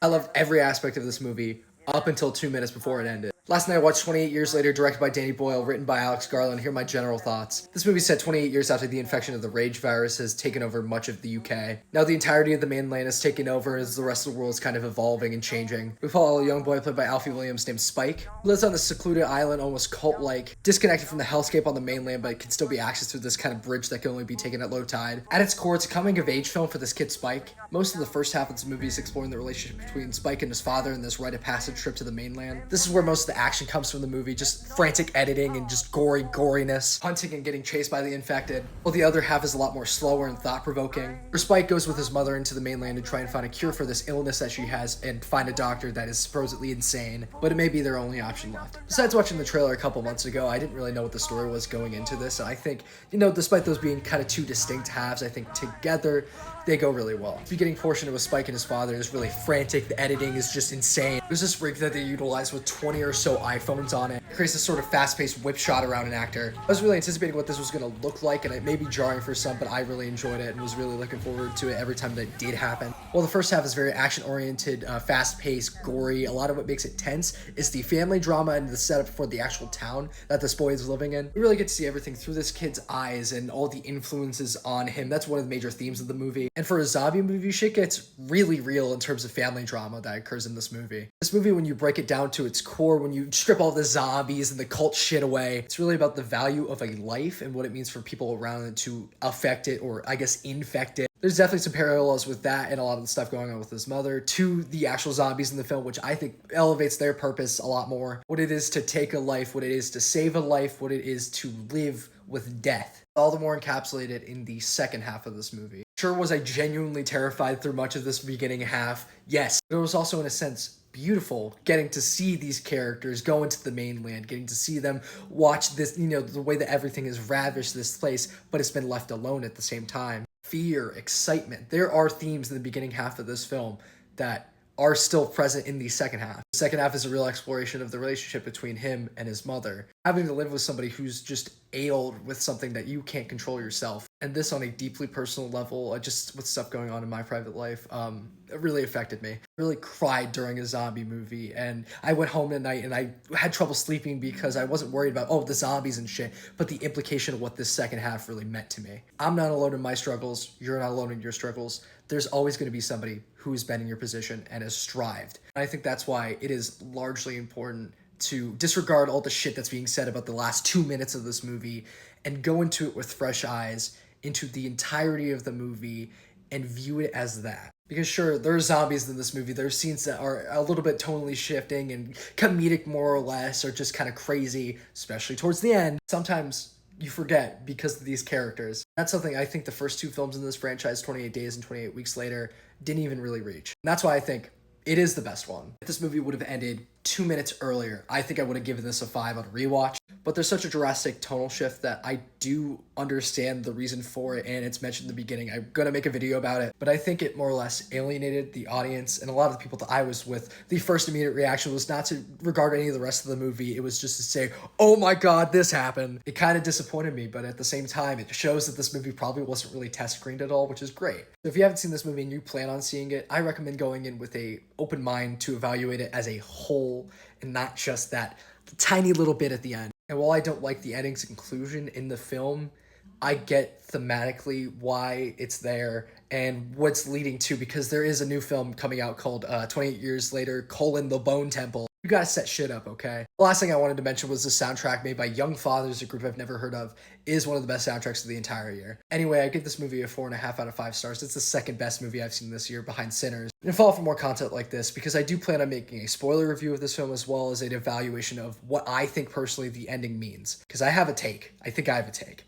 I loved every aspect of this movie up until 2 minutes before it ended. Last night I watched 28 Years Later, directed by Danny Boyle, written by Alex Garland. Here are my general thoughts. This movie set 28 years after the infection of the Rage virus has taken over much of the UK. Now the entirety of the mainland is taken over as the rest of the world is kind of evolving and changing. We follow a young boy played by Alfie Williams named Spike, who lives on this secluded island, almost cult-like, disconnected from the hellscape on the mainland, but can still be accessed through this kind of bridge that can only be taken at low tide. At its core, it's a coming-of-age film for this kid Spike. Most of the first half of this movie is exploring the relationship between Spike and his father in this rite of passage trip to the mainland. This is where most of the action comes from the movie, just frantic editing and just goriness, hunting and getting chased by the infected, while the other half is a lot more slower and thought-provoking. Where Spike goes with his mother into the mainland to try and find a cure for this illness that she has and find a doctor that is supposedly insane, but it may be their only option left. Besides watching the trailer a couple months ago, I didn't really know what the story was going into this, and I think, despite those being kind of two distinct halves, I think together they go really well. The beginning portion with Spike and his father is really frantic. The editing is just insane. There's this rig that they utilize with 20 or so iPhones on it. It creates this sort of fast-paced whip shot around an actor. I was really anticipating what this was going to look like, and it may be jarring for some, but I really enjoyed it and was really looking forward to it every time that it did happen. While the first half is very action-oriented, fast-paced, gory, a lot of what makes it tense is the family drama and the setup for the actual town that this boy is living in. We really get to see everything through this kid's eyes and all the influences on him. That's one of the major themes of the movie. And for a zombie movie, shit gets really real in terms of family drama that occurs in this movie. This movie, when you break it down to its core, when you strip all the zombies and the cult shit away, it's really about the value of a life and what it means for people around it to affect it, or I guess infect it. There's definitely some parallels with that and a lot of the stuff going on with his mother to the actual zombies in the film, which I think elevates their purpose a lot more. What it is to take a life, what it is to save a life, what it is to live with death. All the more encapsulated in the second half of this movie. Sure, was I genuinely terrified through much of this beginning half? Yes. But it was also, in a sense, beautiful getting to see these characters go into the mainland, getting to see them watch this, the way that everything has ravished this place, but it's been left alone at the same time. Fear, excitement. There are themes in the beginning half of this film that are still present in the second half. The second half is a real exploration of the relationship between him and his mother. Having to live with somebody who's just ailed with something that you can't control yourself. And this on a deeply personal level, just with stuff going on in my private life, it really affected me. I really cried during a zombie movie, and I went home at night and I had trouble sleeping because I wasn't worried about, the zombies and shit, but the implication of what this second half really meant to me. I'm not alone in my struggles. You're not alone in your struggles. There's always going to be somebody who's been in your position and has strived. And I think that's why it is largely important to disregard all the shit that's being said about the last 2 minutes of this movie and go into it with fresh eyes into the entirety of the movie and view it as that. Because sure, there are zombies in this movie. There are scenes that are a little bit tonally shifting and comedic more or less, or just kind of crazy, especially towards the end. Sometimes you forget because of these characters. That's something I think the first two films in this franchise, 28 Days and 28 Weeks Later, didn't even really reach. And that's why I think it is the best one. If this movie would have ended 2 minutes earlier, I think I would have given this a 5 on a rewatch. But there's such a drastic tonal shift that I do understand the reason for it, and it's mentioned in the beginning. I'm gonna make a video about it, but I think it more or less alienated the audience and a lot of the people that I was with. The first immediate reaction was not to regard any of the rest of the movie. It was just to say, oh my god, this happened. It kind of disappointed me, but at the same time, it shows that this movie probably wasn't really test screened at all, which is great. So if you haven't seen this movie and you plan on seeing it, I recommend going in with a open mind to evaluate it as a whole and not just that tiny little bit at the end. And while I don't like the ending's conclusion in the film, I get thematically why it's there and what's leading to, because there is a new film coming out called 28 Years Later, The Bone Temple. You gotta set shit up, okay? The last thing I wanted to mention was the soundtrack made by Young Fathers, a group I've never heard of, is one of the best soundtracks of the entire year. Anyway, I give this movie a 4.5 out of 5 stars. It's the second best movie I've seen this year behind Sinners. And follow for more content like this, because I do plan on making a spoiler review of this film as well as an evaluation of what I think personally the ending means. Because I have a take. I think I have a take.